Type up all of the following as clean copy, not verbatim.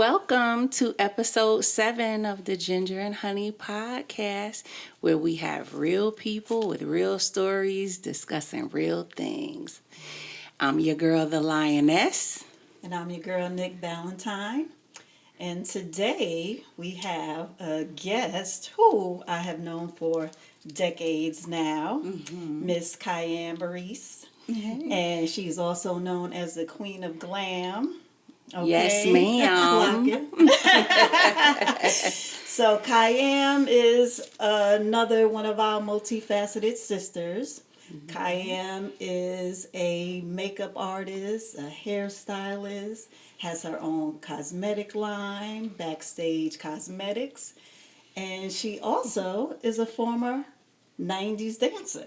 Welcome to episode 7 of the Ginger and Honey podcast, where we have real people with real stories discussing real things. I'm your girl, the Lioness. And I'm your girl, Nick Valentine. And today we have a guest who I have known for decades now, Miss Kiam. Hey. And she's also known as the Queen of Glam. Okay. Yes, ma'am. So Kiam is another one of our multifaceted sisters. Kiam is a makeup artist, a hairstylist, has her own cosmetic line, Backstage Cosmetics, and she also is a former 90s dancer.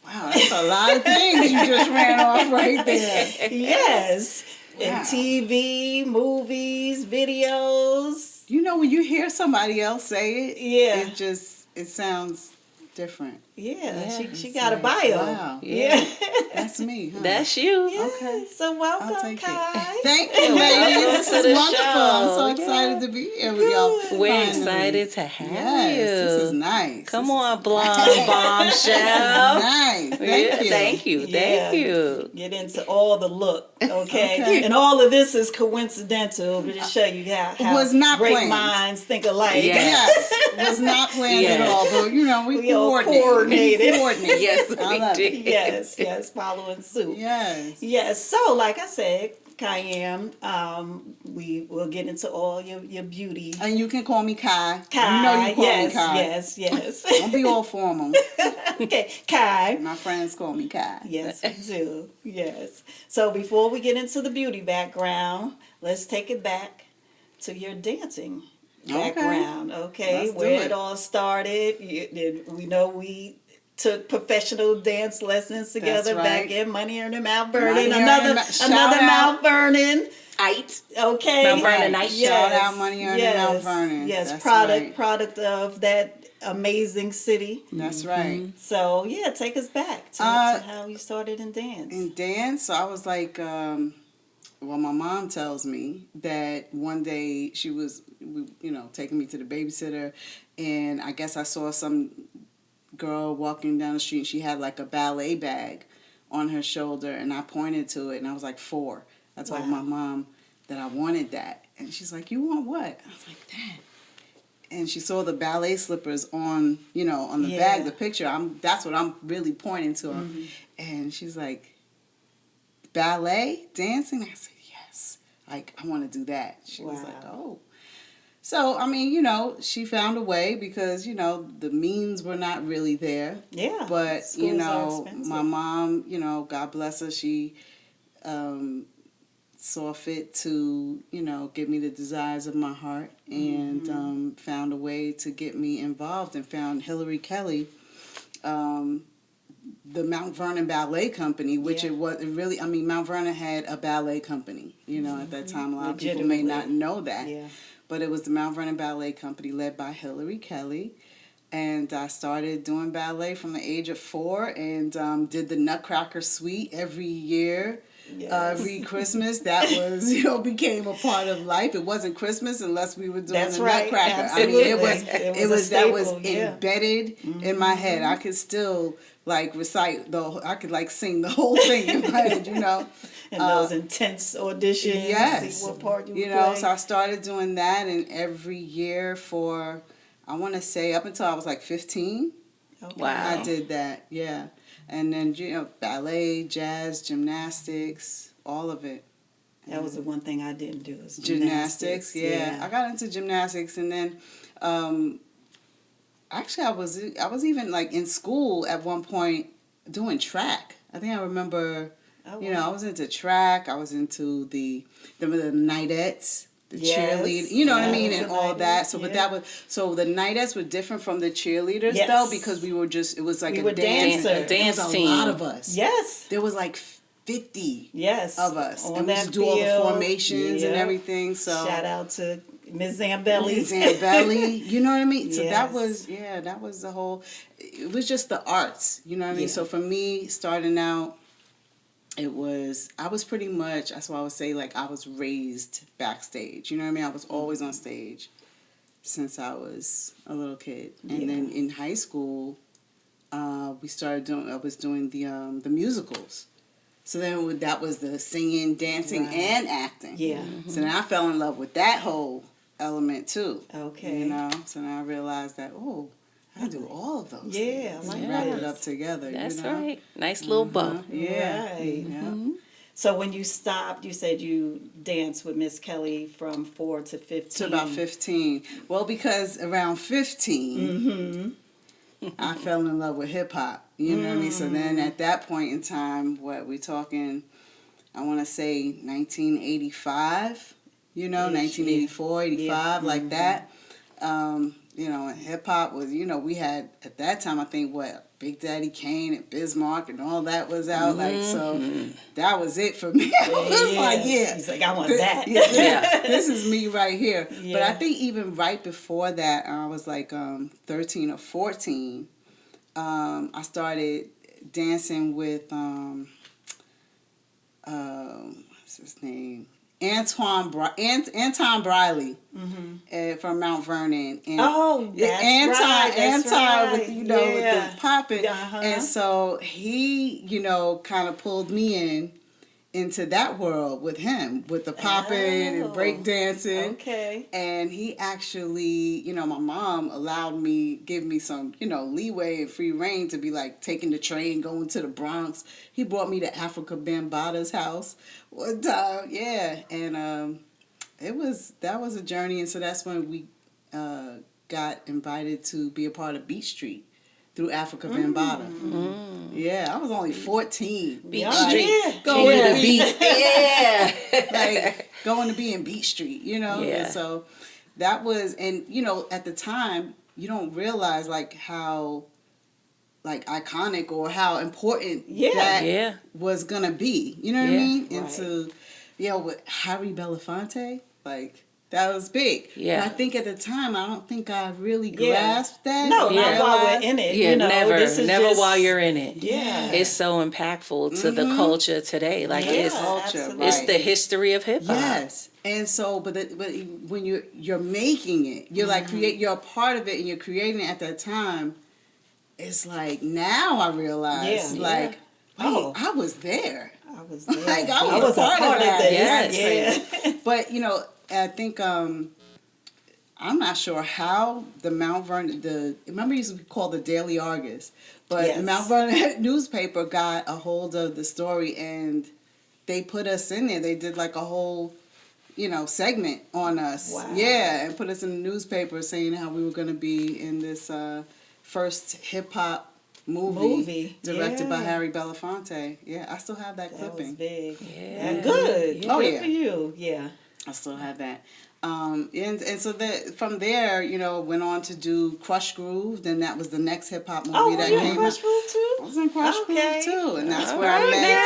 Wow, that's a lot of things you just ran off right there. Yes. Wow. In TV, movies, videos. You know, when you hear somebody else say it, Yeah. it sounds different. Yeah, she It's got a like, bio. wow. Yeah. That's me, huh? That's you. Yeah. Okay. So welcome, I'll take Kai. it. Thank you, ladies. This to is the wonderful. I'm so show. excited to be here with y'all. We're finally. excited to have Yes, you. this is nice. Come This on, is blonde bombshell. nice. Thank you. Yeah. Thank you. Get into all the look, okay? Okay. And all of this is coincidental, but just show you how Was not great planned. minds think alike. Yes. Yes, was not planned at Yes. all, but you know, We all coordinated. coordinated. Yes, I we love did. it. Yes, following suit. Yes. Yes, so like I said, Kiam, we will get into all your beauty. And you can call me Kai. Kai, You know you call yes, me Kai. yes. Don't be all formal. Okay, Kai. My friends call me Kai. Yes, we do. Yes. So before we get into the beauty background, let's take it back to your dancing background. Okay, Let's do where it. it all started. We know we took professional dance lessons together right. back in Money Earning Mount Vernon. Money Another Earning Shout another out. Mount Vernon. Aight. Okay. Mount Vernon Night. Shout out Money Earning Mount Vernon. Yes, That's product right. of that amazing city. That's right. So yeah, take us back to how you started in dance. In dance, I was like, well, my mom tells me that one day she was, taking me to the babysitter, and I guess I saw some girl walking down the street, and she had like a ballet bag on her shoulder, and I pointed to it, and I was like 4. I told Wow. my mom that I wanted that, and she's like, "You want what?" I was like, "Dad." And she saw the ballet slippers on the bag, the picture. That's what I'm really pointing to her. And she's like, "Ballet, dancing?" I said, "Yes. Like, I want to do that." She was like, "Oh." So, I mean, she found a way because, the means were not really there. Yeah. But, Schools are expensive. my mom, God bless her, she saw fit to, give me the desires of my heart and found a way to get me involved and found Hillary Kelly, the Mount Vernon Ballet Company, which Mount Vernon had a ballet company, at that time. A lot of people may not know that. Yeah. But it was the Mount Vernon Ballet Company led by Hillary Kelly. And I started doing ballet from the age of 4 and did the Nutcracker Suite every year. Yes. Every Christmas, that was, became a part of life. It wasn't Christmas unless we were doing That's the right. Nutcracker. Absolutely. I mean, It was a that was staple, yeah. embedded in my head. I could still recite I could sing the whole thing in my head, And those intense auditions. Yes. See what part you play. So I started doing that, and every year for, I want to say, up until I was like 15. Okay. Wow. I did that, yeah. And then, ballet, jazz, gymnastics, all of it. That was the one thing I didn't do. Was Gymnastics, yeah. I got into gymnastics, and then actually I was even in school at one point doing track. I think I remember, I was into track. I was into the Knights. The cheerleader, you know what I mean, and all that. So, but the Knights were different from the cheerleaders, though, because we were just, it was like we a were dance team. A lot of us. Yes. There was like 50 Yes. of us. On and we that used to do all the field. formations and everything. So shout out to Ms. Zambelli. Zambelli, you know what I mean? So Yes. that was the whole, it was just the arts, you know what I mean? So for me, starting out, I was pretty much, that's why I would say, like, I was raised backstage. You know what I mean? I was always on stage since I was a little kid. And then in high school, I was doing the musicals. So then that was the singing, dancing, and acting. Yeah. So then I fell in love with that whole element too. Okay. You know, so now I realized that, oh, I do all of those. Yeah, things I like and wrap that. it up together. That's you know? right. Nice little bow. Yeah. Right. Yeah. So when you stopped, you said you danced with Miss Kelly from 4 to 15. To about 15. Well, because around 15, I fell in love with hip hop. You know what I mean? So then at that point in time, what we talking, I want to say 1985, you know, 1984, 85, like that. You know, and hip hop was, you know, we had at that time, I think, Big Daddy Kane and Bismarck and all that was out. Like, so that was it for me. I was like, yeah. He's like, I want that. This is me right here. Yeah. But I think even right before that, I was like 13 or 14, I started dancing with, what's his name? Anton Briley from Mount Vernon. And that's right. Anton with, you know, with Yeah. the popping. Uh-huh. And so he, you know, kind of pulled me into that world with him, with the popping and break dancing. Okay. And he actually, you know, my mom gave me some, you know, leeway and free reign to be like taking the train, going to the Bronx. He brought me to Africa Bambaata's house one time, yeah. And that was a journey. And so that's when we got invited to be a part of Beat Street through Africa Bambaataa. Yeah, I was only 14. Beat Yeah. Street. Yeah. Going to Beat. Yeah. like going to be in Beat Street, you know? Yeah. And so that was, and you know, at the time, you don't realize like how like iconic or how important that was gonna be. You know what I mean? Right. And so, you know, with Harry Belafonte, like that was big. Yeah. But I think at the time, I don't think I really grasped that. No, or not while we're realized- in it. Yeah, you know, never this is just, while you're in it. Yeah. It's so impactful to the culture today. Like it's absolutely. it's the history of hip hop. Yes, and so, but when you're making it, you're like you're a part of it, and you're creating it at that time. It's like now I realize, like, wait, I was there. I was there. Like I was a part of that. this. Yes. But you know, I think I'm not sure how the Mount Vernon remember it used to be called the Daily Argus, but the Mount Vernon newspaper got a hold of the story and they put us in there. They did like a whole, you know, segment on us. Wow. Yeah, and put us in the newspaper saying how we were going to be in this first hip hop movie directed by Harry Belafonte. Yeah, I still have that clipping. That was big. Yeah. Good. Oh, Good yeah. for you. Yeah. I still have that. And so from there, you know, went on to do Crush Groove. Then that was the next hip hop movie that came Crush out. Groove too? I was in Crush Groove too, and that's All where I met.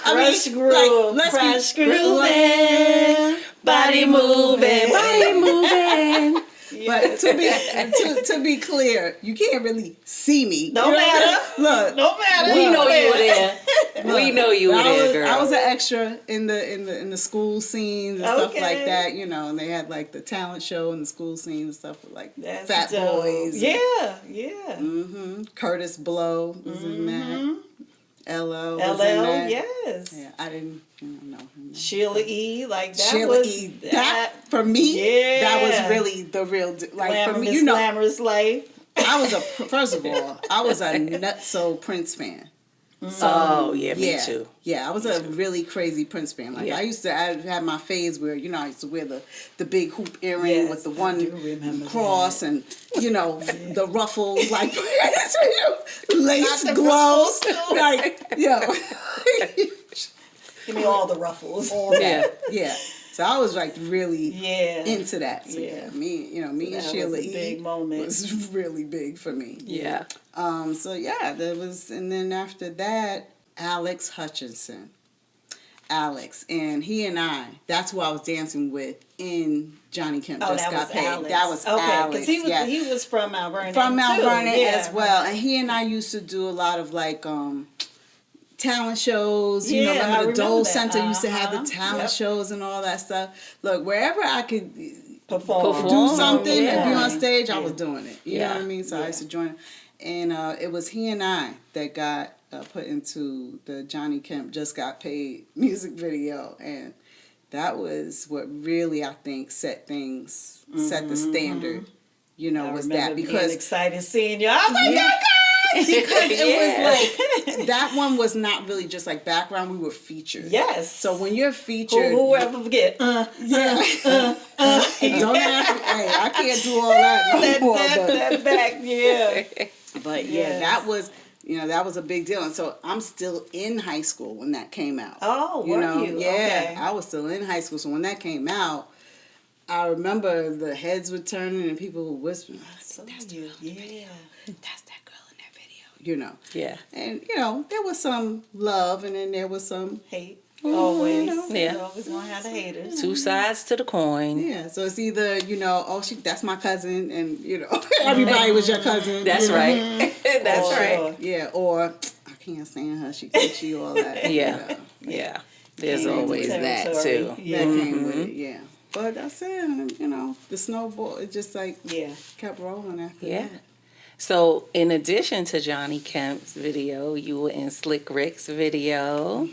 Crush Groove. let's Crush be Groove. Body moving, body moving. But to be clear, you can't really see me. No You know? matter. Look, No matter. We know you were there. We know you were I there, was, girl. I was an extra in the school scenes and stuff like Okay. that, you know, and they had like the talent show and the school scenes and stuff with like That's Fat dope. Boys. Yeah. Curtis Blow was in that. LL was in LL, that. yes. Yeah, I didn't know him. Sheila E. Like that Sheila was E. That for me, that was really the real. Like for me, you know, Glamorous Life. I was first of all, I was a nutso Prince fan. Oh yeah, me too. Yeah, I was a really crazy Prince fan. Like I had my phase where, you know, I used to wear the big hoop earring with the one cross and, you know, the ruffles, like lace gloves, like, yo. Give me all the ruffles. Yeah. So I was like really into that. So me and Sheila was a big moment. was really big for me. Yeah. So yeah, there was, and then after that, Alex Hutchinson. Alex, and he and that's who I was dancing with in Johnny Kemp Just Got Paid. Alex. That was okay, Alex. He was from Mount Vernon. From Mount too. Vernon Yeah. as well, and he and I used to do a lot of like talent shows. You know, Yeah, I remember the remember Dole that. Center used to have the Uh-huh. talent Yep. shows and all that stuff. Look, wherever I could Perform. do something and be Yeah. on stage, I Yeah. was doing it. You know what I mean? So I used to join him. And it was he and I that got put into the Johnny Kemp Just Got Paid music video. And that was what really, I think, set the standard. You know, I was remember that because being excited seeing you. I was like, Yeah. guys! because it was like that one was not really just like background. We were featured. Yes. So when you're featured, Whoever forget. don't ask me. Hey, I can't do all that no more. that back, yeah. But Yes. that was, that was a big deal. And so I'm still in high school when that came out. Oh, were you? Yeah, Okay. I was still in high school. So when that came out, I remember the heads were turning and people were whispering, So that's you, the girl in the video. yeah. That's that girl in that video. Yeah. And, there was some love and then there was some Hate. Always. Yeah. You're always going to have the haters. Two sides to the coin. Yeah, so it's either, that's my cousin, and, everybody was your cousin. That's right. That's Or- right. Yeah, or, I can't stand her, she all that. Yeah. Yeah. There's Came always with that territory. too. That Yeah. came with it, yeah. But that's it, the snowball, it just, Yeah. kept rolling after Yeah. that. So, in addition to Johnny Kemp's video, you were in Slick Rick's video,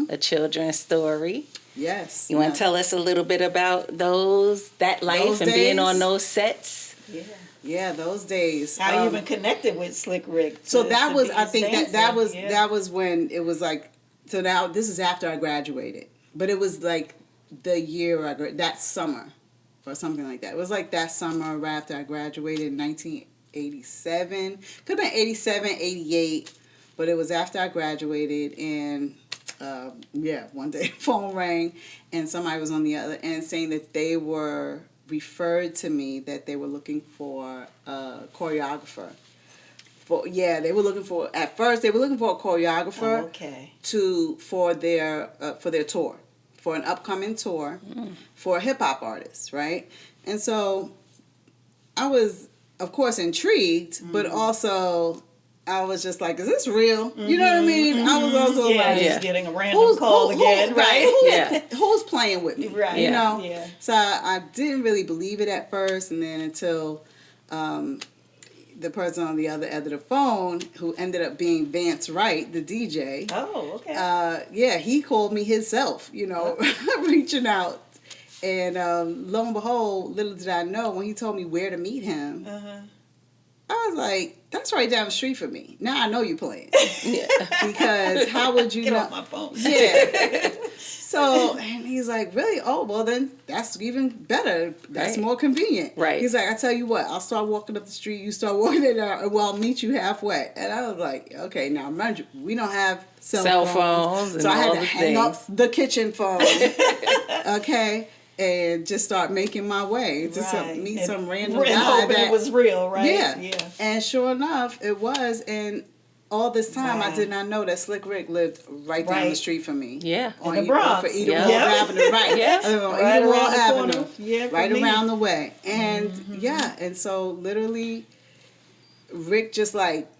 a children's story. Yes. You want Now, to tell us a little bit about that life Those and being days? on those sets? Yeah. Yeah, those days. How you even connected with Slick Rick? So to- that to was, be I his think dancer? that was Yeah. that was when it was like. So now this is after I graduated, but it was like the year that summer, or something like that. It was like that summer right after I graduated in 1987. Could have been 87, 88, but it was after I graduated, and one day the phone rang, and somebody was on the other end saying that they were referred to me that they were looking for a choreographer. They were looking for a choreographer Okay. for their tour, for an upcoming tour for a hip hop artist, right? And so I was, of course, intrigued, but also I was just like, is this real? You know what I mean? I was also like, just getting a random call again, right? Who's playing with me? Right. You know? Yeah. So I didn't really believe it at first, and then until the person on the other end of the phone, who ended up being Vance Wright, the DJ. Oh, okay. He called me himself, reaching out. And lo and behold, little did I know, when he told me where to meet him, I was like, that's right down the street for me. Now I know you're playing. Yeah. Because how would you Get know? off my phone. Yeah. So, and he's like, really? Oh, well, then that's even better. That's Right. more convenient. Right. He's like, I tell you what, I'll start walking up the street, you start walking it out, and I'll meet you halfway. And I was like, okay, now mind you, we don't have cell phones. and So I had all to the hang up things. the kitchen phone, okay, and just start making my way to meet And some random and guy. hoping that, it was real, right? Yeah. Yeah. And sure enough, it was. And all this time, I Wow. did not know that Slick Rick lived right down the Right. street from me. Yeah. On the Bronx. For Eden Yeah. Walls Yeah. Avenue, right? Yeah. On Right Eden Wall around the Avenue, corner. Yeah, for right me. around the way. And and so literally, Rick just like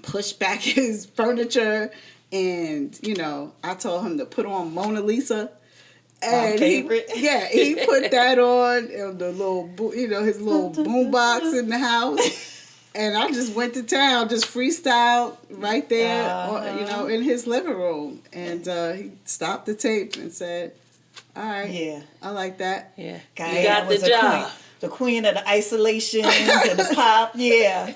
pushed back his furniture, and I told him to put on Mona Lisa. And favorite. he put that on the little, his little boom box in the house. And I just went to town, just freestyled right there, in his living room. And he stopped the tape and said, all right, Yeah. I like that. Yeah. Diane You got the was job. The queen of the isolations and the pop. Yeah.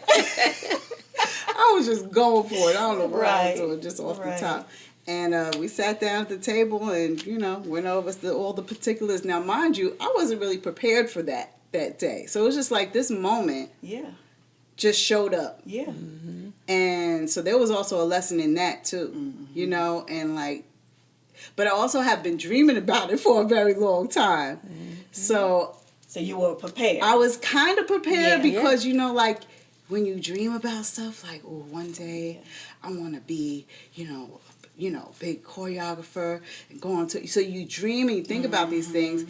I was just going for it. I don't know what I Right. was doing, just off Right. the top. And we sat down at the table and, went over all the particulars. Now, mind you, I wasn't really prepared for that day. So it was just like this moment Yeah. just showed up. Yeah. And so there was also a lesson in that too, and like, but I also have been dreaming about it for a very long time. So you were prepared. I was kind of prepared Yeah. because, like when you dream about stuff like, oh, one day I want to be, big choreographer and go on to, so you dream and you think about these things,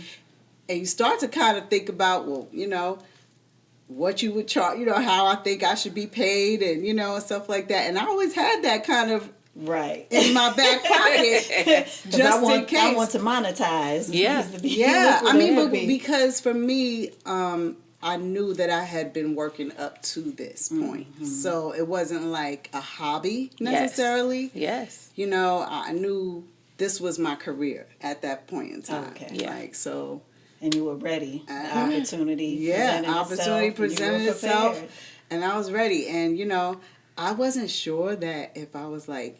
and you start to kind of think about, well, what you would charge, how I think I should be paid, and and stuff like that. And I always had that kind of right in my back pocket, just in case. I want to monetize. Yeah. It needs to be Yeah, I mean, lucrative. because for me, I knew that I had been working up to this point, so it wasn't like a hobby necessarily. Yes. I knew this was my career at that point in time. Okay. Yeah. So. And you were ready. The opportunity presented itself, and I was ready. And I wasn't sure that if I was like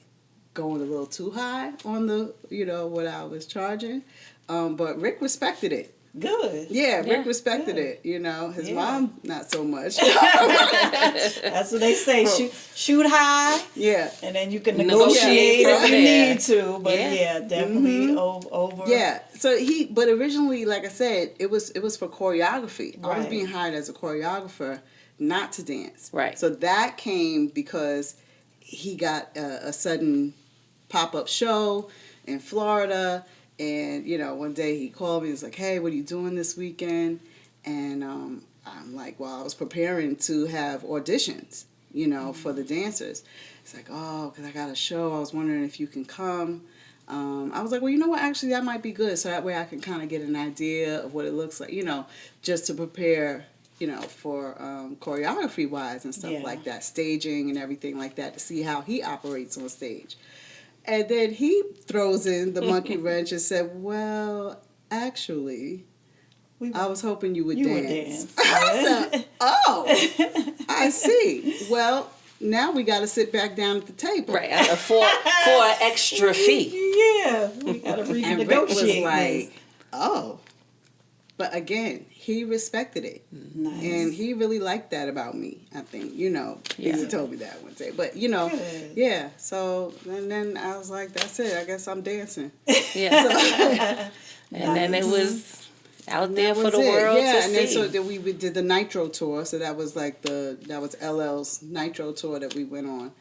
going a little too high on the what I was charging, but Rick respected it. Good. Yeah, Yeah. Rick respected it. His mom not so much. That's what they say. Shoot high. Yeah. And then you can Negotiate negotiate if from you there. need to. But Yeah. definitely over. Yeah. So but originally, like I said, it was for choreography. I was Right. being hired as a choreographer, not to dance. Right. So that came because he got a sudden pop-up show in Florida, and one day he called me. He was like, "Hey, what are you doing this weekend?" And I'm like, "Well, I was preparing to have auditions, for the dancers." He's like, "Oh, because I got a show. I was wondering if you can come." I was like, "Well, you know what? Actually, that might be good. So that way I can kind of get an idea of what it looks like, just to prepare, for choreography wise and stuff like that, staging and everything like that, to see how he operates on stage." And then he throws in the monkey wrench and said, "Well, actually, I was hoping you would dance." I said, "Oh, I see. Well, now we got to sit back down at the table." Right. For an extra fee. Yeah. We got to And Rick was renegotiate like, "Oh." But again, he respected it. Nice. And he really liked that about me, I think. He told me that one day. But, Good. yeah. So, and then I was like, that's it. I guess I'm dancing. Yeah. And then it was out there for the world to and then see. so then we did the Nitro tour. So that was like that was LL's Nitro tour that we went on.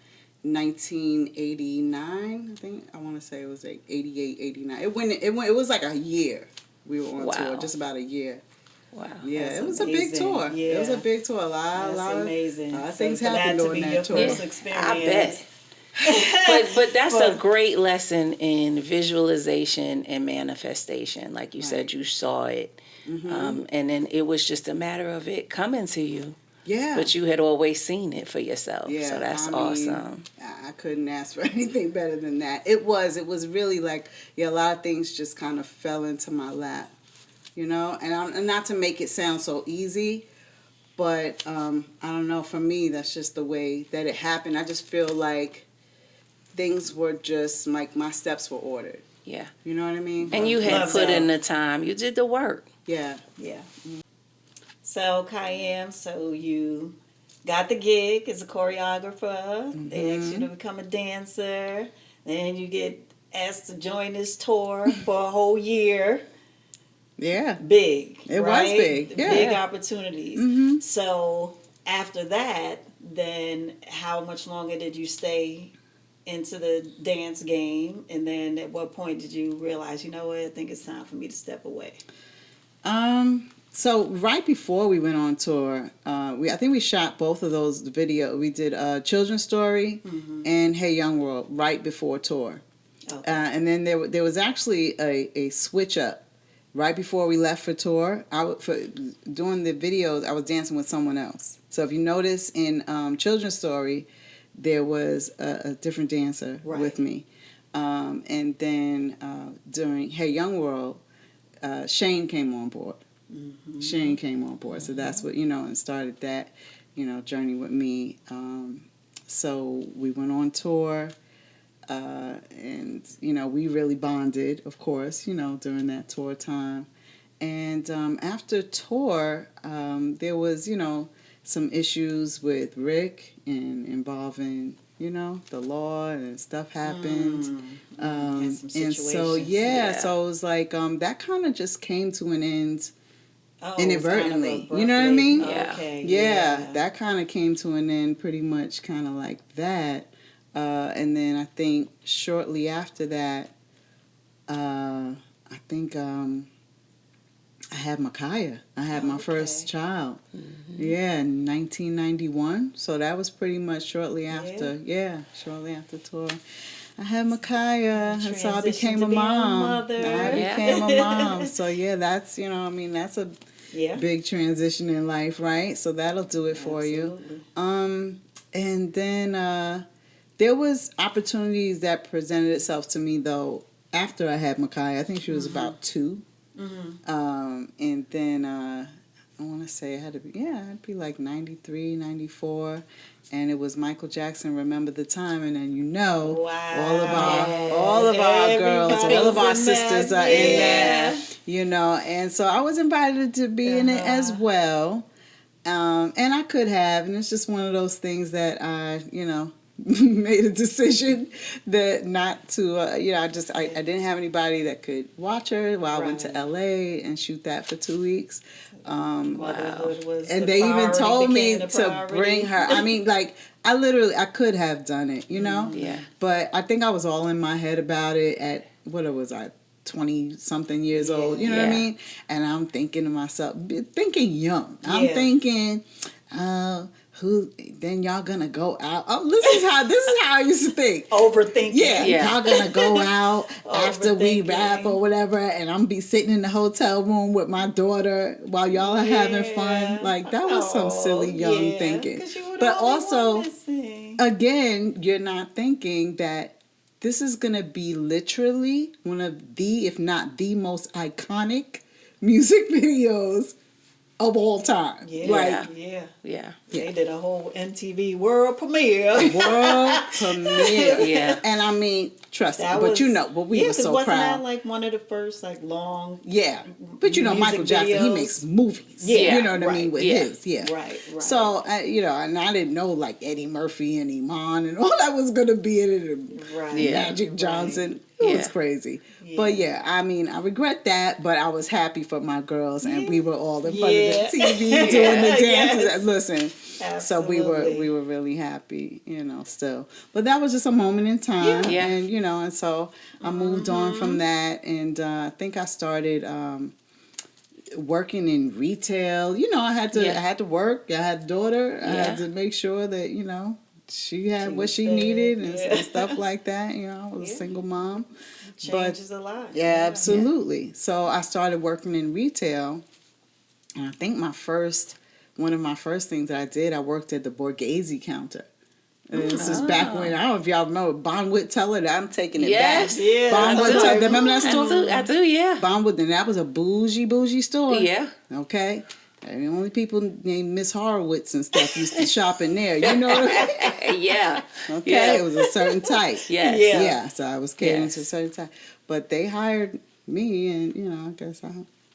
1989, I think. I want to say it was like 88, 89. It was like a year. We were on tour, just about a year. Wow. Yeah, That's it was amazing. a big tour. Yeah. It was a big tour. A lot amazing. of So things for that happened to during be that your tour. first experience. I bet. But that's a great lesson in visualization and manifestation. Like you said, you saw it. And then it was just a matter of it coming to you. Yeah. But you had always seen it for yourself. Yeah, So that's I mean, awesome. I couldn't ask for anything better than that. It was really like, a lot of things just kind of fell into my lap, and not to make it sound so easy, but I don't know, for me, that's just the way that it happened. I just feel like things were just like my steps were ordered. Yeah. You know what I mean? And you had Love put that. in the time. You did the work. Yeah. Yeah. So, Kiam, so you got the gig as a choreographer. They asked you to become a dancer. Then you get asked to join this tour for a whole year. Yeah. Big. It was right? big, yeah. Big opportunities. So, after that, then how much longer did you stay into the dance game? And then at what point did you realize, you know what, I think it's time for me to step away? So right before we went on tour, I think we shot both of those video. We did Children's Story and Hey Young World right before tour. Okay. And then there was actually a switch up right before we left for tour. Doing the videos, I was dancing with someone else. So if you notice in Children's Story, there was a different dancer with me. And then during Hey Young World, Shane came on board. Shane came on board. So that's what, and started that, journey with me. So we went on tour. And, we really bonded, of course, during that tour time. And after tour, there was, some issues with Rick and involving, the law and stuff happened. Some And so, situations. so it was like, that kind of just came to an end Oh, inadvertently. kind of You know what I mean? Yeah. Okay. Yeah, that kind of came to an end pretty much kind of like that. And then I think shortly after that, I had Micaiah. I had my first child. Yeah, in 1991. So that was pretty much shortly after. Yeah, shortly after tour. I had Micaiah, and so I became a mom. I became a mom. So yeah, that's that's a big transition in life, right? So that'll do it for you. And then there was opportunities that presented itself to me though after I had Micaiah. I think she was about 2. And then I want to say it'd be like 93, 94. And it was Michael Jackson, Remember the Time. And then all of our girls, all of our sisters are in there, And so I was invited to be in it as well. And I could have, and it's just one of those things that I, made a decision that not to, I didn't have anybody that could watch her while I went to LA and shoot that for 2 weeks. Motherhood was and they even told me to bring her. I mean, like, I could have done it, Yeah. But I think I was all in my head about it at, what was I, 20-something years old, you know what I mean? And I'm thinking to myself, thinking young. I'm thinking, who then y'all gonna go out? Oh, this is how I used to think. Overthinking. Yeah. Y'all gonna go out after we rap or whatever, and I'm be sitting in the hotel room with my daughter while y'all are having fun. Like that was some silly young thinking. But also, again, you're not thinking that this is gonna be literally one of the, if not the most iconic music videos of all time. Yeah. They did a whole MTV world premiere. Yeah. And I mean, trust me, but we were so wasn't proud. that like one of the first like long but Michael Jackson, he makes movies. You know what I mean, with his. Right. So, and I didn't know like Eddie Murphy and Iman and all that was going to be in it. And Magic Johnson. It was crazy. But I mean, I regret that, but I was happy for my girls, and we were all in front of the TV doing the dances. Listen, so we were really happy, still. But that was just a moment in time, and and so I moved on from that, and I think I started working in retail. I had to work. I had a daughter. I had to make sure that she had what she needed and stuff like that. I was a single mom. Changes a lot. Yeah, absolutely. So I started working in retail, and I think one of my first things that I did, I worked at the Borghese counter. And this is back when, I don't know if y'all remember Bonwit Teller. I'm taking it back. Yeah, Bonwit Teller. Remember that store? I do, yeah. Bonwit, and that was a bougie store. Yeah. Okay. And the only people named Miss Horowitz and stuff used to shop in there. You know what I mean? Yeah. Okay. Yeah. It was a certain type. Yes. Yeah. So I was catering to a certain type. But they hired me, and, I guess I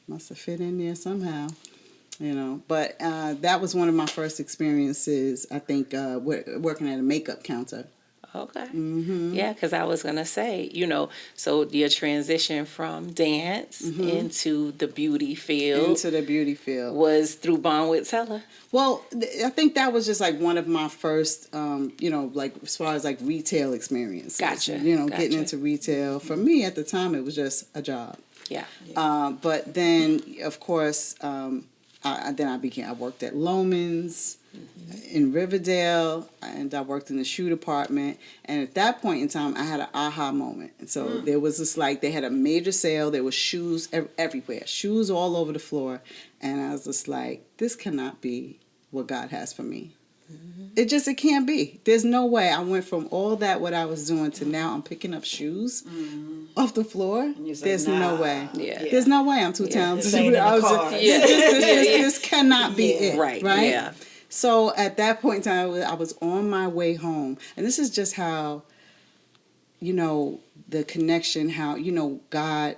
must have fit in there somehow. But that was one of my first experiences, I think, working at a makeup counter. Okay. Yeah, because I was going to say, so your transition from dance into the beauty field. Was through Bonwit Teller. Well, I think that was just like one of my first, like as far as like retail experiences. Gotcha. Getting into retail. For me at the time, it was just a job. Yeah. But then, of course, I worked at Loman's in Riverdale, and I worked in the shoe department. And at that point in time, I had an aha moment. And so there was this they had a major sale. There was shoes everywhere, shoes all over the floor. And I was just like, this cannot be what God has for me. It can't be. There's no way. I went from all that, what I was doing, to now I'm picking up shoes off the floor. There's no way. Yeah. There's no way I'm too talented. This cannot be it. Right? Yeah. So at that point in time, I was on my way home. And this is just how, the connection, how, God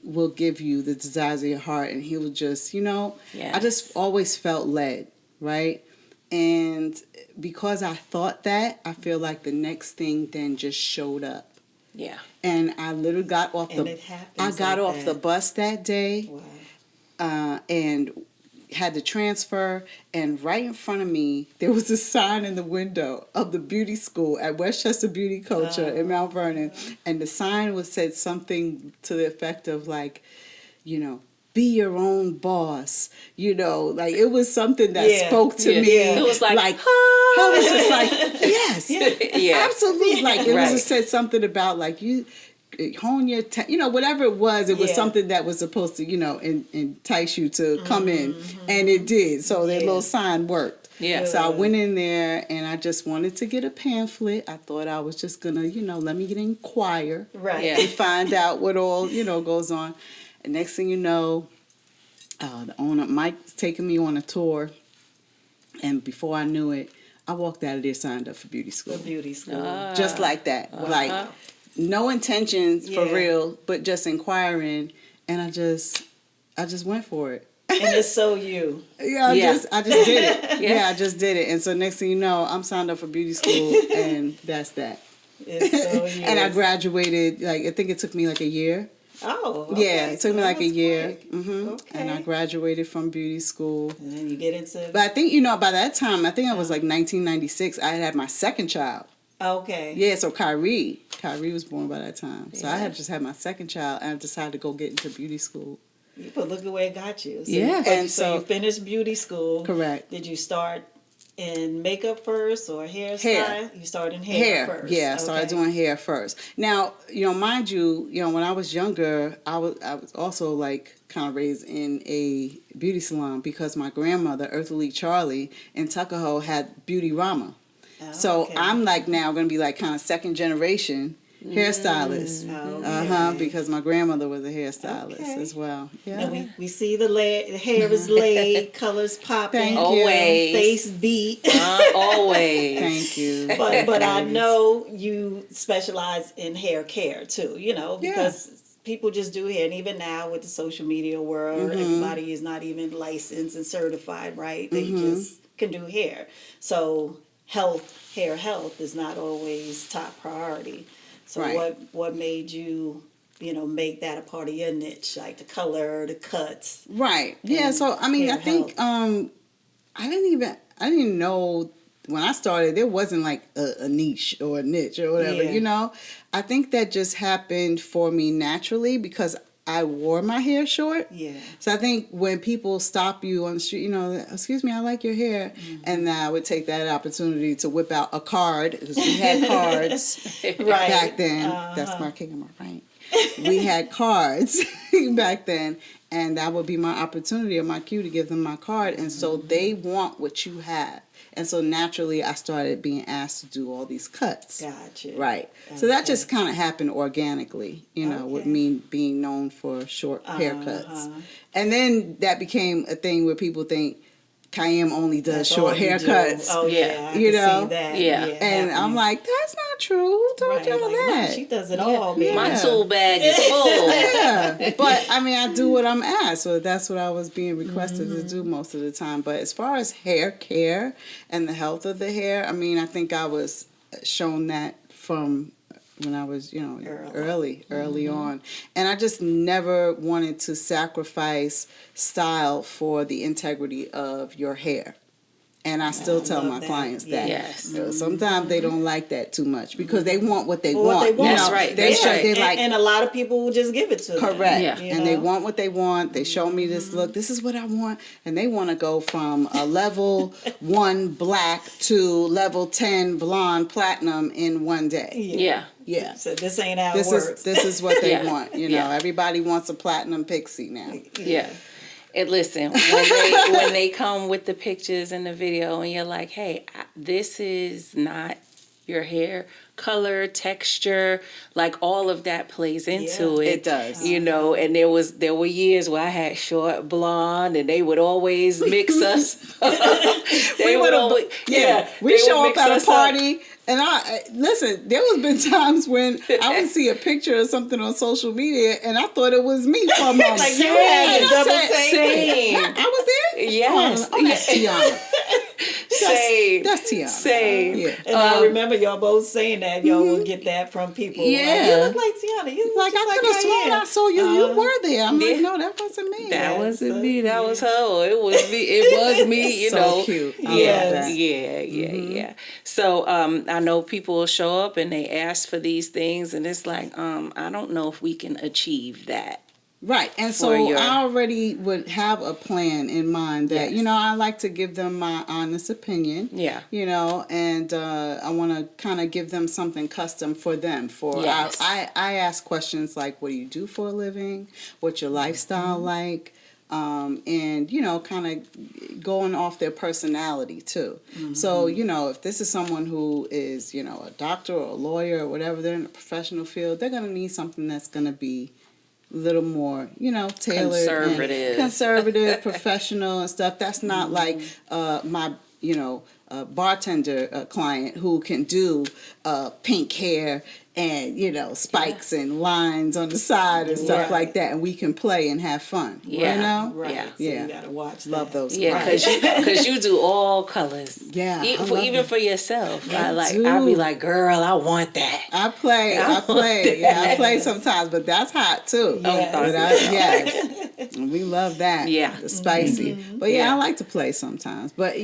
will give you the desires of your heart, and he will just, I just always felt led, right? And because I thought that, I feel like the next thing then just showed up. Yeah. And I literally got off the bus that day. Wow. And had to transfer, and right in front of me, there was a sign in the window of the beauty school at Westchester Beauty Culture in Mount Vernon. And the sign said something to the effect of like, you know, be your own boss. You know, like it was something that spoke to me. It was like I was just like, yes, absolutely. Like it Right. was said something about like you hone your, you know, whatever it was something that was supposed to, you know, entice you to come in, and it did. So that little sign worked. Yeah. So I went in there and I just wanted to get a pamphlet. I thought I was just gonna, you know, let me get inquire, Right. Yeah. and find out what all, you know, goes on. And next thing you know, the owner, Mike's taking me on a tour, and before I knew it, I walked out of there signed up for beauty school. The beauty school. Just like that. Like, no intentions for real, but just inquiring, and I just went for it. And it's so you. I just did it. I just did it. And so next thing you know, I'm signed up for beauty school, and that's that. It's so you. And I graduated, like, I think it took me like a year. Oh, okay. Yeah, it took me like a year. Okay. And I graduated from beauty school. And then you get into... But I think, you know, by that time, I think I was like 1996, I had my second child. Okay. Yeah, so Kyrie was born by that time. So I had just had my second child, and I decided to go get into beauty school. But look at where it got you. So Yeah. And so you so- finished beauty school. Correct. Did you start in makeup first or hairstyle? You started in hair first. Yeah, I started doing hair first. Now, you know, mind you, when I was younger, I was also like kind of raised in a beauty salon because my grandmother, Earthly Charlie, in Tuckahoe had Beauty Rama. Oh, So okay. I'm like now going to be like kind of second generation hairstylist. Because my grandmother was a hairstylist as well. Yeah. And we see the hair is laid, colors popping, Thank you. Always. face beat. Always. Thank you. But I know you specialize in hair care too, you know, because people just do hair. And even now with the social media world, everybody is not even licensed and certified, right? They just can do hair. So hair health is not always top priority. So what made you, make that a part of your niche, like the color, the cuts? Right. Yeah. So I mean, I think I didn't know when I started there wasn't like a niche or a niche or whatever. Yeah. You know, I think that just happened for me naturally because I wore my hair short. Yeah. So I think when people stop you on the street, excuse me, I like your hair. And I would take that opportunity to whip out a card because we had cards back then. That's my camera, right? We had cards back then. And that would be my opportunity or my cue to give them my card. And so they want what you have. And so naturally, I started being asked to do all these cuts. Gotcha. Right. So that just kind of happened organically, with me being known for short haircuts. And then that became a thing where people think Kiam only does short haircuts. Oh, yeah. I You can know? see that. Yeah. And I'm like, that's not true. Who told y'all like, that? "Mom, she does it all, baby." My tool bag is full. Yeah, but I mean, I do what I'm asked, so that's what I was being requested to do most of the time. But as far as hair care and the health of the hair, I mean, I think I was shown that from when I was, early on. And I just never wanted to sacrifice style for the integrity of your hair. And I still tell my clients that. Yes. Sometimes they don't like that too much because they want what they want. That's right. They like, and a lot of people will just give it to them. correct. Yeah. And they want what they want. They show me this look. This is what I want. And they want to go from a level 1 black to level 10 blonde platinum in one day. Yeah. Yeah. So this ain't how This it works. is what they Yeah. want. Yeah. Everybody wants a platinum pixie now. Yeah. And listen, when they come with the pictures and the video and you're like, hey, this is not your hair color, texture, like all of that plays into it. It does. And there were years where I had short blonde and they would always mix us. They would always, we show up at a party. And listen, there was been times when I would see a picture of something on social media and I thought it was me for a moment. Like you had your double take. Same. I was there? Yes. Oh, that's Tiana. Same. Same. That's Tiana. Same. Yeah. And I remember y'all both saying that. Y'all would get that from people. Like, Yeah. you look like Tiana. You look Like, just I could have sworn I saw you. You were there. I'm like, Yeah. no, that wasn't me. That Yeah, wasn't so, me. That yeah. was her. It was me. It was me. You So know. cute. I Yeah, love that. yeah. So I know people will show up and they ask for these things, and it's like, I don't know if we can achieve that. Right. And so I already would have a plan in mind that, Yes. I like to give them my honest opinion. Yeah. And I want to kind of give them something custom for them. Yes. I ask questions like, what do you do for a living? What's your lifestyle like? And, kind of going off their personality too. So, if this is someone who is, a doctor or a lawyer or whatever, they're in a professional field, they're going to need something that's going to be a little more, tailored, conservative, professional and stuff. That's not like my, bartender client who can do pink hair and, spikes and lines on the side and stuff like that. And we can play and have fun, Right. Yeah. So you got to watch that. Love those. Yeah, because you do all colors. Yeah, I love Even it. for yourself. Yeah, I'll be like, girl, I want that. I play. Yeah, I play sometimes, but that's hot too. Yes. But we love that. Yeah. The spicy. But I like to play sometimes. But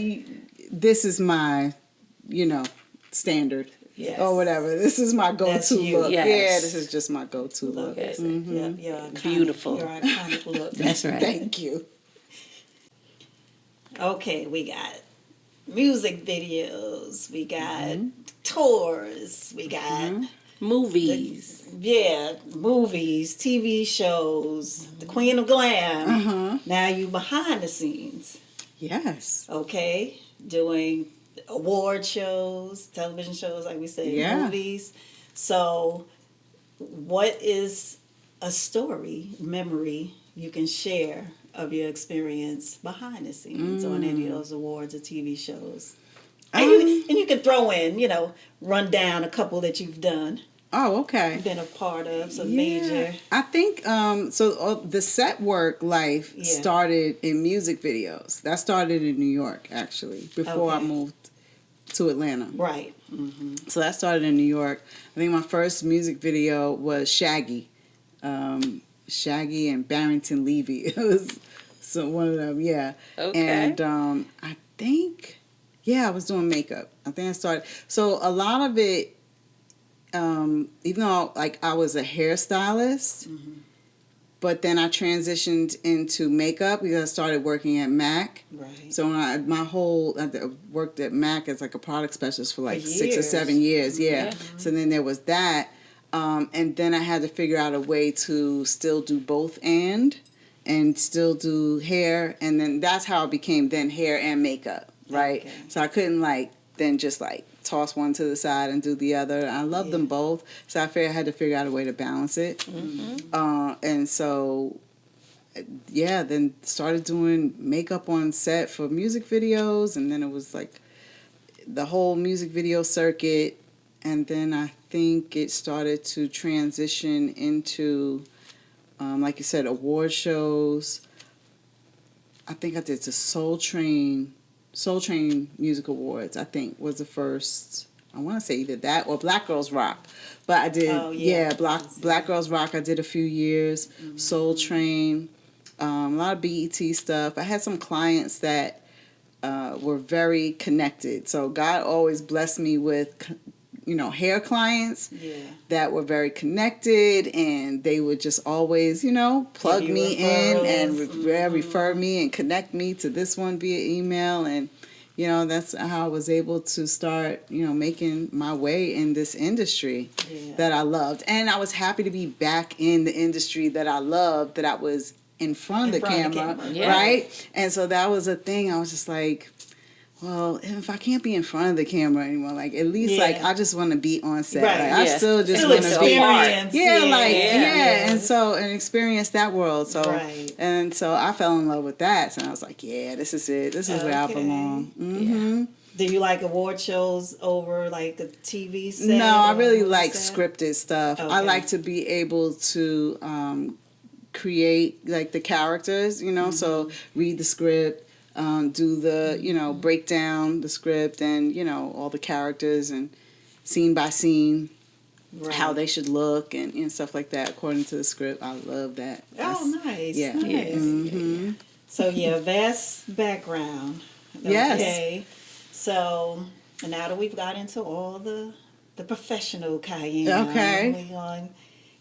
this is my, standard. Yes. Or whatever. This is my go-to you. look. Yes. Yeah, this is just my go-to look. Yep, your iconic, Beautiful. Your iconic look. That's right. Thank you. Okay, we got music videos. We got tours. We got Movies. movies, TV shows, the Queen of Glam. Now you behind the scenes, Yes. okay? Doing award shows, television shows, like we say, movies. So what is a story, memory you can share of your experience behind the scenes on any of those awards or TV shows? And you can throw in, run down a couple that you've done. Oh, okay. Been a part of some major. I think the set work life started in music videos. That started in New York actually before I moved to Atlanta. Right. So that started in New York. I think my first music video was Shaggy, Shaggy and Barrington Levy. It was one of them. Yeah. Okay. And I think I was doing makeup. I think I started. So a lot of it. Even though I was a hairstylist, but then I transitioned into makeup because I started working at MAC. Right. So I worked at MAC as a product specialist for 6 or 7 years. Yeah. So then there was that, and then I had to figure out a way to still do both and still do hair, and then that's how it became then hair and makeup. Right. Okay. So I couldn't then just toss one to the side and do the other. I love them both, so I figured I had to figure out a way to balance it. And so, then started doing makeup on set for music videos, and then it was the whole music video circuit, and then I think it started to transition into, like you said, award shows. I think I did the Soul Train Music Awards, I think, was the first. I want to say either that or Black Girls Rock. But I did, Black Girls Rock I did a few years. Soul Train, a lot of BET stuff. I had some clients that were very connected. So God always blessed me with, hair clients that were very connected, and they would just always, plug me in and refer me and connect me to this one via email. And, that's how I was able to start, making my way in this industry that I loved. And I was happy to be back in the industry that I loved, that I was in front of the camera, right? And so that was a thing. I was just like, well, if I can't be in front of the camera anymore, at least I just want to be on set. Right. I still just want to be experience. and so and experience that world. So and so I fell in love with that. So I was like, this is it. This is where I belong. Do you like award shows over the TV set? No, I really like scripted stuff. I like to be able to create the characters, so read the script. do the, break down the script and, all the characters and scene by scene, how they should look and stuff like that according to the script. I love that. Oh, nice. Yeah. Nice. Mm-hmm. So, yeah, vast background. Yes. Okay. So, now that we've got into all the professional Kiam, Okay. we're going to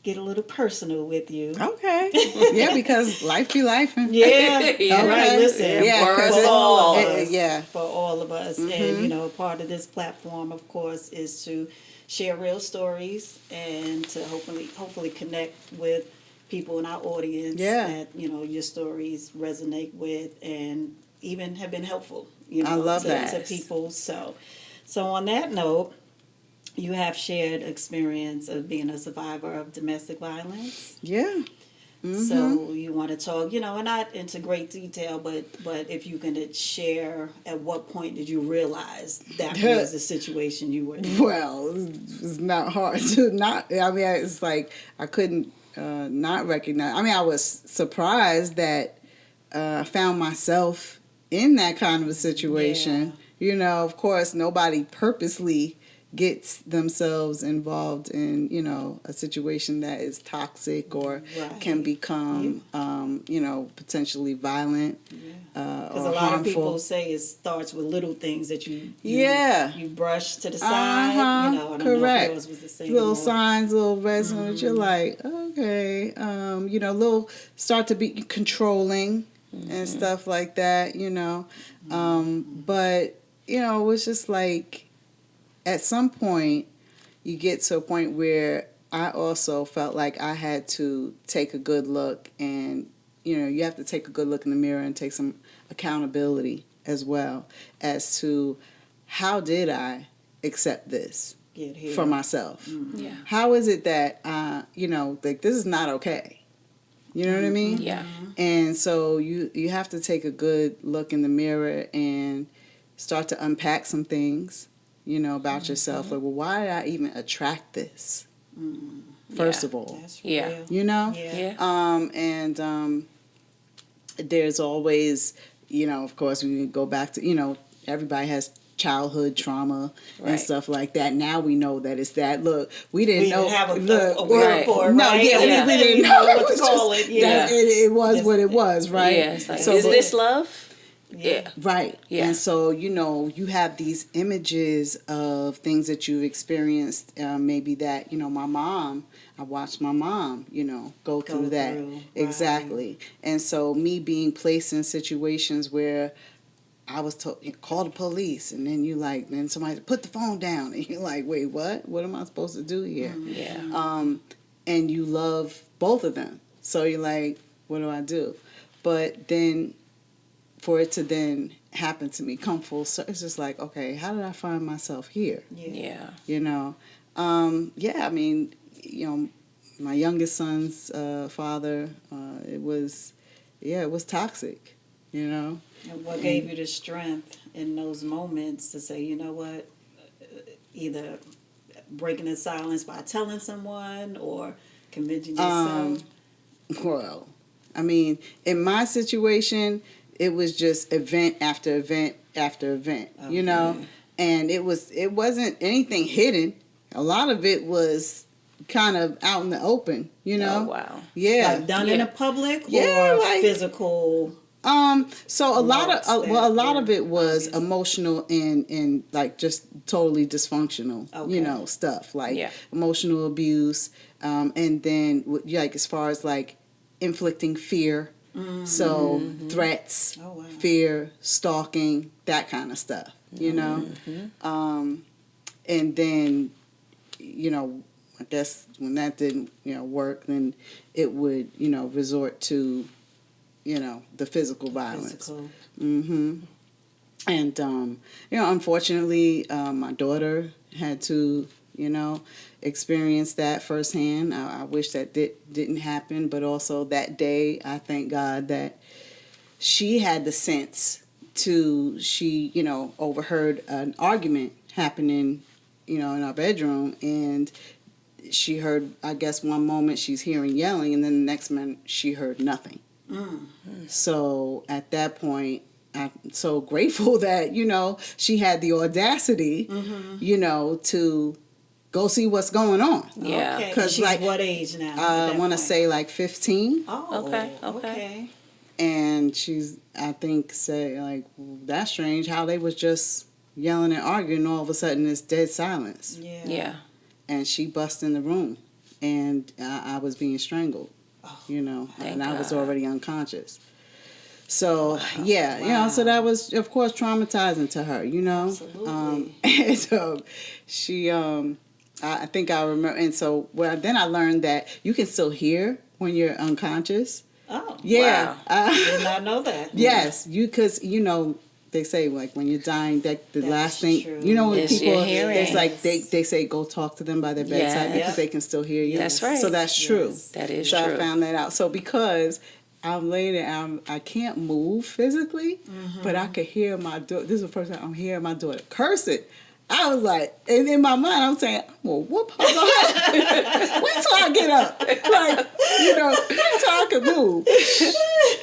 get a little personal with you. Okay. Yeah, because life be life. Yeah. Yeah. Right. Listen. Yeah, for 'cause us all. yeah. For all of us. Mm-hmm. And, part of this platform, of course, is to share real stories and to hopefully connect with people in our audience that, your stories resonate with and even have been helpful, I love that. to people. So on that note, you have shared experience of being a survivor of domestic violence. Yeah. Mm-hmm. So you want to talk, and not into great detail, but if you can share at what point did you realize that was the situation you were in? Well, it's not hard to not. I mean, it's like I couldn't not recognize. I mean, I was surprised that I found myself in that kind of a situation. Of course, nobody purposely gets themselves involved in, a situation that is toxic or can become, potentially violent Because or a lot harmful. of people say it starts with little things that you brush to the side. I don't know if yours was the same. Little signs, little red signs. You're like, okay, little start to be controlling and stuff like that. But it was just like, at some point, you get to a point where I also felt like I had to take a good look, and you have to take a good look in the mirror and take some accountability as well as to how did I accept this for myself. Yeah. How is it that like this is not okay? You know what I mean? Yeah. And so you have to take a good look in the mirror and start to unpack some things, about yourself. Like, well, why did I even attract this? First of all, That's Yeah. real. Yeah. and there's always, of course, we can go back to, everybody has childhood trauma and stuff like that. Now we know that it's that. Look, we didn't know. Have a look, word for it, no, right? yeah, we didn't know what to call it. Yeah, it was what it was, right? Yeah. It's like, So, is this love? Yeah. Right. Yeah. And so, you have these images of things that you've experienced. Maybe that, my mom, I watched my mom, go through that. Right. Exactly. And so me being placed in situations where I was told, call the police. And then then somebody put the phone down. And you're like, wait, what? What am I supposed to do here? Yeah. And you love both of them. So you're like, what do I do? But then for it to then happen to me, come full circle, it's just like, okay, how did I find myself here? Yeah. I mean, my youngest son's father, it was toxic, And what gave you the strength in those moments to say, you know what, either breaking the silence by telling someone or convincing yourself? Well, I mean, in my situation, it was just event after event after event, and it wasn't anything hidden. A lot of it was kind of out in the open, Oh, wow. Yeah. Like done in a public Yeah, or like- physical? So a lot of it was obvious. emotional and like just totally dysfunctional, Okay. stuff like Yeah. emotional abuse, and then like as far as like inflicting fear, so threats, Oh, wow. fear, stalking, that kind of stuff, and then I guess when that didn't work, then it would resort to the physical violence. Physical. And unfortunately, my daughter had to experience that firsthand. I wish that didn't happen, but also that day, I thank God that she had the sense to, she overheard an argument happening in our bedroom, and she heard, I guess one moment she's hearing yelling, and then the next minute she heard nothing. So at that point, I'm so grateful that, she had the audacity, to go see what's going on. Yeah. Okay. 'Cause, She's like, what age now? I want to say like 15. Oh. Okay. And she's, I think, say like, well, that's strange how they was just yelling and arguing. All of a sudden, it's dead silence. Yeah. Yeah. And she bust in the room, and I was being strangled. Thank And I was God. already unconscious. So yeah, Wow. so that was of course traumatizing to her. Absolutely. And so she, I think I remember, and so then I learned that you can still hear when you're unconscious. Oh. Yeah. Wow. Did not know that. Yes, because they say like when you're dying that the That's last thing true. when It's people your hearing. it's like they say go talk to them by their bedside Yes. because they can still hear you. That's right. So that's true. Yes. That is So true. I found that out. So because I'm laying there, I can't move physically, but I could hear my daughter. This is the first time I'm hearing my daughter cursing. I was like, and in my mind, I'm saying, well, whoop her behind. Wait till I get up. Like, wait till I can move.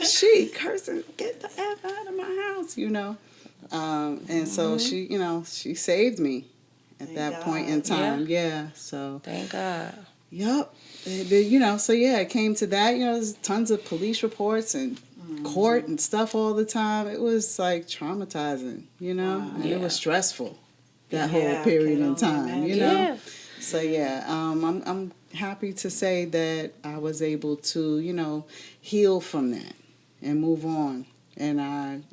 She cursing, get the F out of my house, And so she saved me at Thank that God. point in time. Yeah. So, Thank God. yep. So yeah, it came to that. There's tons of police reports and court and stuff all the time. It was like traumatizing, and it was stressful. That Yeah, whole period can in only time, imagine. Yeah. So yeah, I'm happy to say that I was able to, heal from that and move on. And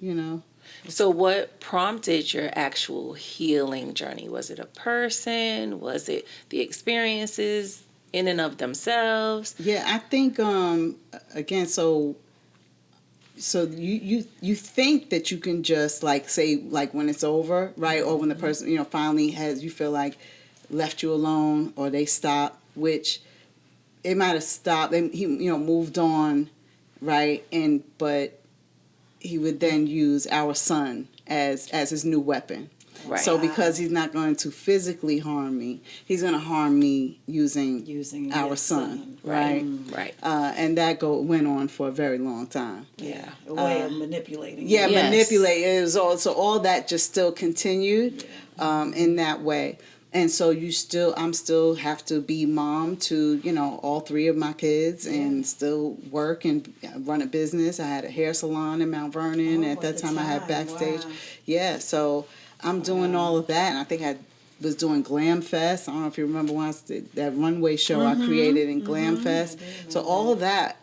So what prompted your actual healing journey? Was it a person? Was it the experiences in and of themselves? yeah, I think again, so you think that you can just like say like when it's over, right? Or when the person finally you feel like left you alone or they stop, which it might have stopped and he moved on, right? But he would then use our son as his new weapon. Right. So because he's not going to physically harm me, he's going to harm me using our your son, right? Right. And that went on for a very long time. Yeah. A way of manipulating. Yeah, you. Yes. manipulate. It was all that just still continued in that way. And so I'm still have to be mom to, all three of my kids and still work and run a business. I had a hair salon in Mount Vernon. Oh, At that at the time I had time, backstage. wow. Yeah, so I'm doing all of that. And I think I was doing Glam Fest. I don't know if you remember when I did that runway show I created in Glam Fest. So all of that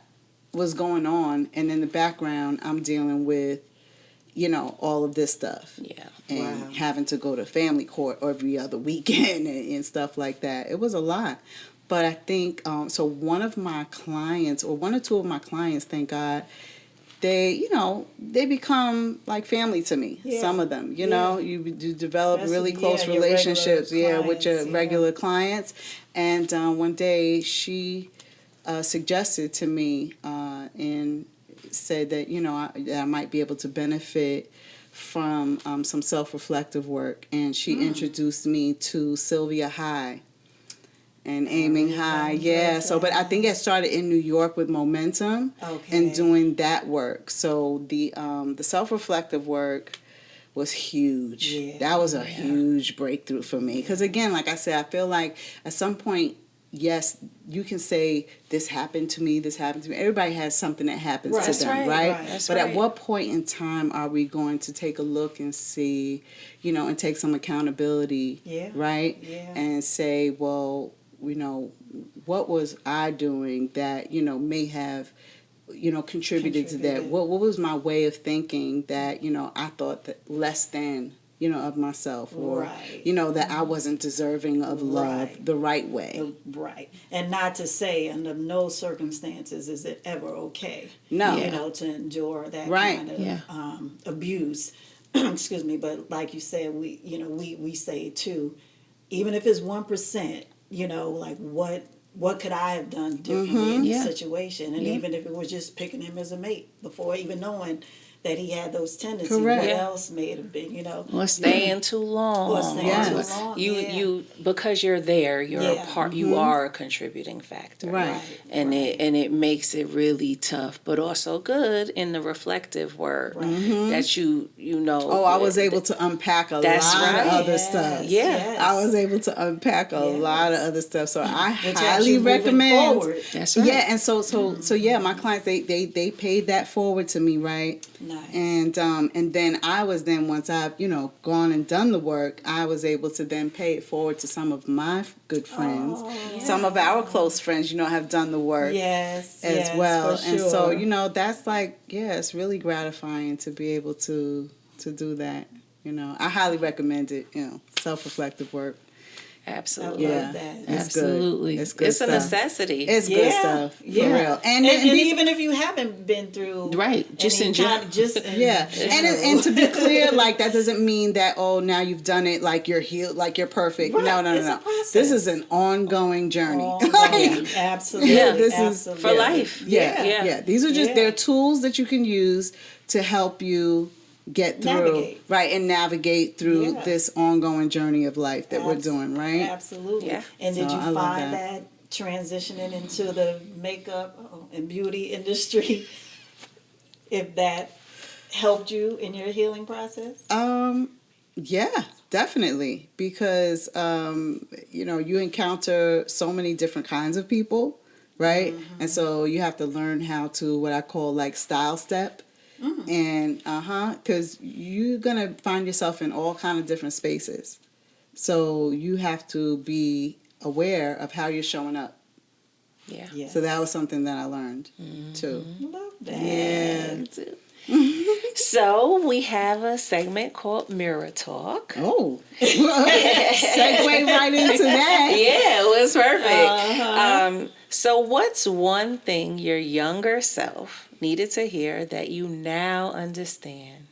was going on. And in the background, I'm dealing with, all of this stuff. Yeah. And Wow. having to go to family court every other weekend and stuff like that. It was a lot. But I think, so one of my clients, or one or two of my clients, thank God, they become like family to me. Yeah. Some of them, Yeah. you develop Especially, really close your regular relationships, with your clients, regular clients. And one day she suggested to me and said that, that I might be able to benefit from some self-reflective work. And she introduced me to Sylvia High and Aiming High. Yeah. So, but I think it started in New York with Momentum Okay. and doing that work. So the self-reflective work was huge. Yeah. That was a huge breakthrough for me. Because again, like I said, I feel like at some point, yes, you can say this happened to me, this happened to me. Everybody has something that happens to That's them, right, right? That's But right. at what point in time are we going to take a look and see, and take some accountability, Yeah. right? Yeah. And say, well, what was I doing that, may have, contributed to that? Contributed. What was my way of thinking that, I thought that less than, of myself, or, Right. that I wasn't deserving of love Right. the right way. Right. And not to say under no circumstances is it ever okay. No. Yeah. To endure that Right. kind of Yeah. abuse. Excuse me, but like you said, we say too, even if it's 1%, like what could I have done differently in this Yeah. situation? And Yeah. even if it was just picking him as a mate before even knowing that he had those tendencies. Correct. What Yeah. else may it have been, you know? Or staying too long. Or staying Yes. too long. You because you're there, you're a Yeah. part. You are a contributing factor, Right. And it makes it really tough, but also good in the reflective work that you know. Oh, I was able to unpack a lot That's of right. other stuff. Yeah. Yes. I was able to unpack a lot of other stuff. So I Which had highly you moving recommend. forward. That's right. Yeah, and so yeah, my clients they paid that forward to me, right? Nice. And then once I've gone and done the work, I was able to then pay it forward to some of my good friends, some of our close friends, have done the work Yes. as yes, well. for And sure. so that's like, it's really gratifying to be able to do that. I highly recommend it. Self-reflective work. Absolutely. I Yeah, love that. it's Absolutely. good. It's good It's stuff. a necessity. It's good stuff, for real. And these- even if you haven't been through Right, just any in kind general. of- just in Yeah, general. and to be clear, like that doesn't mean that now you've done it, like you're healed, like you're perfect. Right, No. it's a process. This is an ongoing journey. Ongoing. Absolutely. Yeah, this is- absolutely. for life. Yeah. Yeah. These are just Yeah. they're tools that you can use to help you get through, Navigate. right, and navigate through Yeah. this ongoing journey of life that we're doing, right? Absolutely. Yeah. And did So you I love find that. that transitioning into the makeup and beauty industry, if that helped you in your healing process? Yeah, definitely, because you encounter so many different kinds of people, right? And so you have to learn how to what I call like style step. And because you're gonna find yourself in all kind of different spaces, so you have to be aware of how you're showing up. Yeah. Yes. So that was something that I learned too. Love that. Yeah. So we have a segment called Mirror Talk. Oh, segue right into that. Yeah, it was perfect. So what's one thing your younger self needed to hear that you now understand?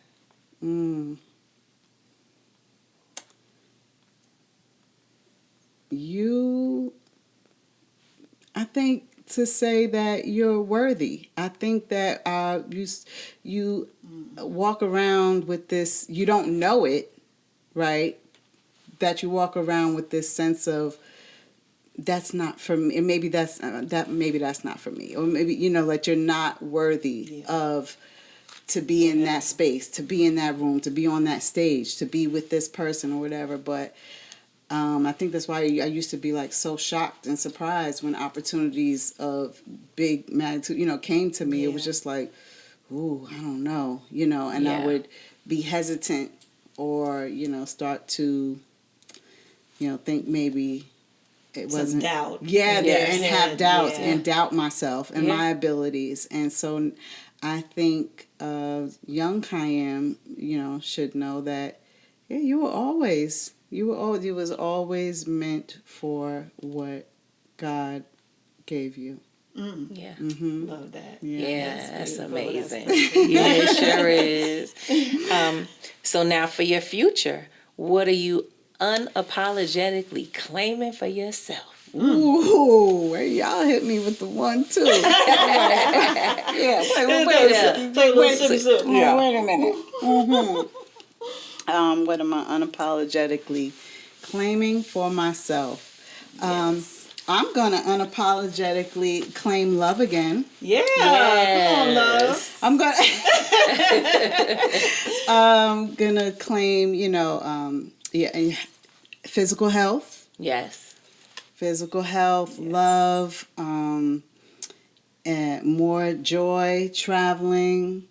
I think to say that you're worthy. I think that you walk around with this, you don't know it, right? That you walk around with this sense of that's not for me. And maybe that's not for me. Or maybe that you're not worthy of to be in that space, to be in that room, to be on that stage, to be with this person or whatever. But I think that's why I used to be like so shocked and surprised when opportunities of big magnitude, came to me. It was just like, ooh, I don't know, and I would be hesitant or, start to, think maybe it wasn't. Doubt. Yeah, and have doubts Yeah. and doubt myself and my abilities. And so I think young Kiam, should know that, you was always meant for what God gave you. Yeah. Love that. Yeah, that's beautiful. amazing. Yeah, it sure is. So now for your future, what are you unapologetically claiming for yourself? Ooh, y'all hit me with the 1, 2. Yeah, wait a minute. What am I unapologetically claiming for myself? I'm gonna unapologetically claim love again. Yeah, come on, love. I'm gonna claim, physical health. Yes. Physical health, love, and more joy, traveling.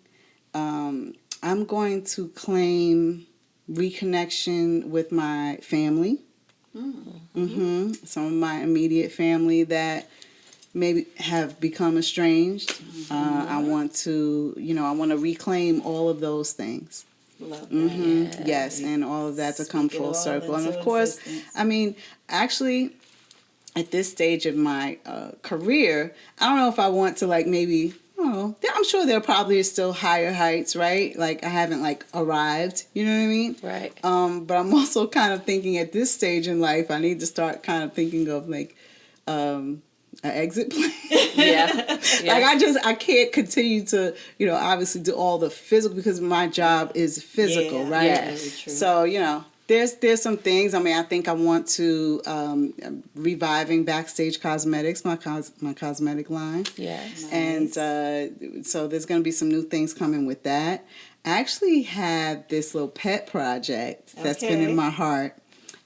I'm going to claim reconnection with my family. Some of my immediate family that maybe have become estranged. I want to, I want to reclaim all of those things. Love that. Yes, and all of that to come Speak it full all circle. And into of course, existence. Actually, at this stage of my career, I don't know if I want to maybe, I'm sure there probably is still higher heights, right? Like I haven't arrived, you know what I mean? Right. But I'm also kind of thinking at this stage in life, I need to start kind of thinking of an exit plan. Yeah. Like I can't continue to, obviously do all the physical because my job is physical, Yeah, right? Yes. very true. So, there's some things. I mean, I think I want to reviving Backstage Cosmetics, my cosmetic line. Yes. And so there's going to be some new things coming with that. I actually had this little pet project that's been Okay. in my heart.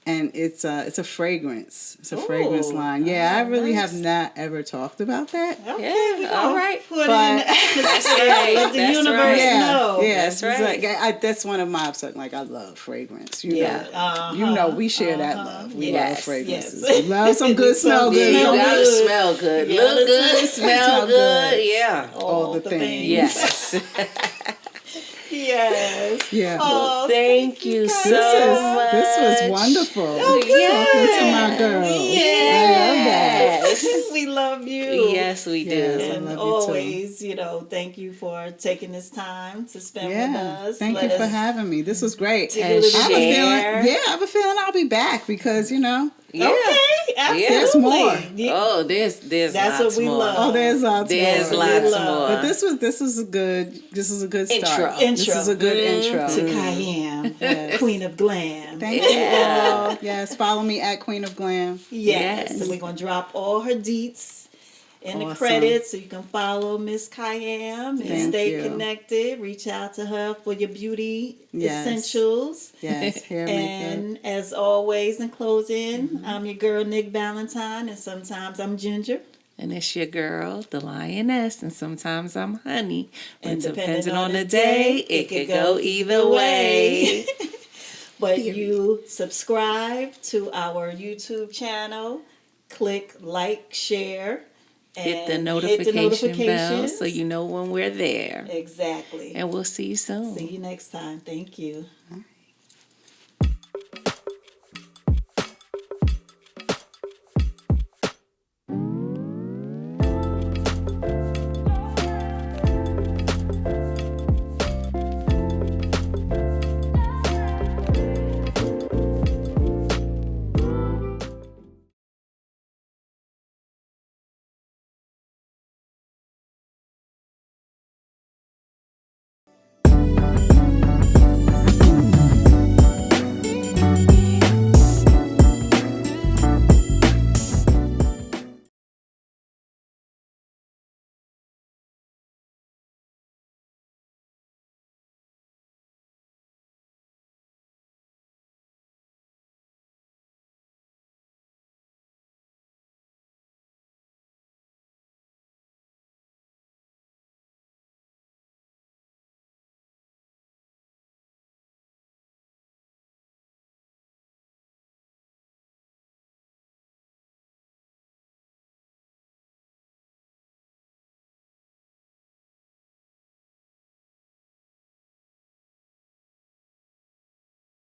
And it's a fragrance. It's a Ooh, fragrance line. Yeah, I really nice. have not ever talked about that. Okay, Yeah, we all gonna right. Put But- in the atmosphere. right, Let the that's universe right. know. Yeah, That's it's right. like, that's one of my obsessions. Like I love fragrance. Yeah, We share that love. We Yes, love fragrances. yes. We love some good, smell Yeah, good. you Smell gotta good. smell good, Yeah, look that's good, it. smell Smell good. good. Yeah. All the things. Yes. Yes. Yeah. Oh, Thank you so much. This was wonderful. Yes. Talking to my girls. Yes. we love you. Yes, we do. Yes, I And love you too. always, thank you for taking this time to spend with Yeah. us. Thank you for having me. This was great. dig a And little I have a share. feeling, I have a feeling I'll be back because, Yeah. Okay, absolutely. There's more. Oh, there's That's lots what we more. love. Oh, there's lots There's more. lots love. more. But this is a good start. Intro. This is a good intro. To Kiam, Yes. Queen of Glam. Thank you Yeah. all. Yes, follow me at Queen of Glam. Yes. Yes. And we're going to drop all her deets in the Awesome. credits so you can follow Miss Kiam and Thank stay you. connected. Reach out to her for your beauty Yes. essentials. Yes, hair makeup. And as always, in closing, I'm your girl, Nick Valentine, and sometimes I'm Ginger. And it's your girl, the lioness, and sometimes I'm honey. But And depending on the day, it could go either way. But you subscribe to our YouTube channel, click like, share, and Hit the notification bell notifications. so you know when we're there. Exactly. And we'll see you soon. See you next time. Thank you.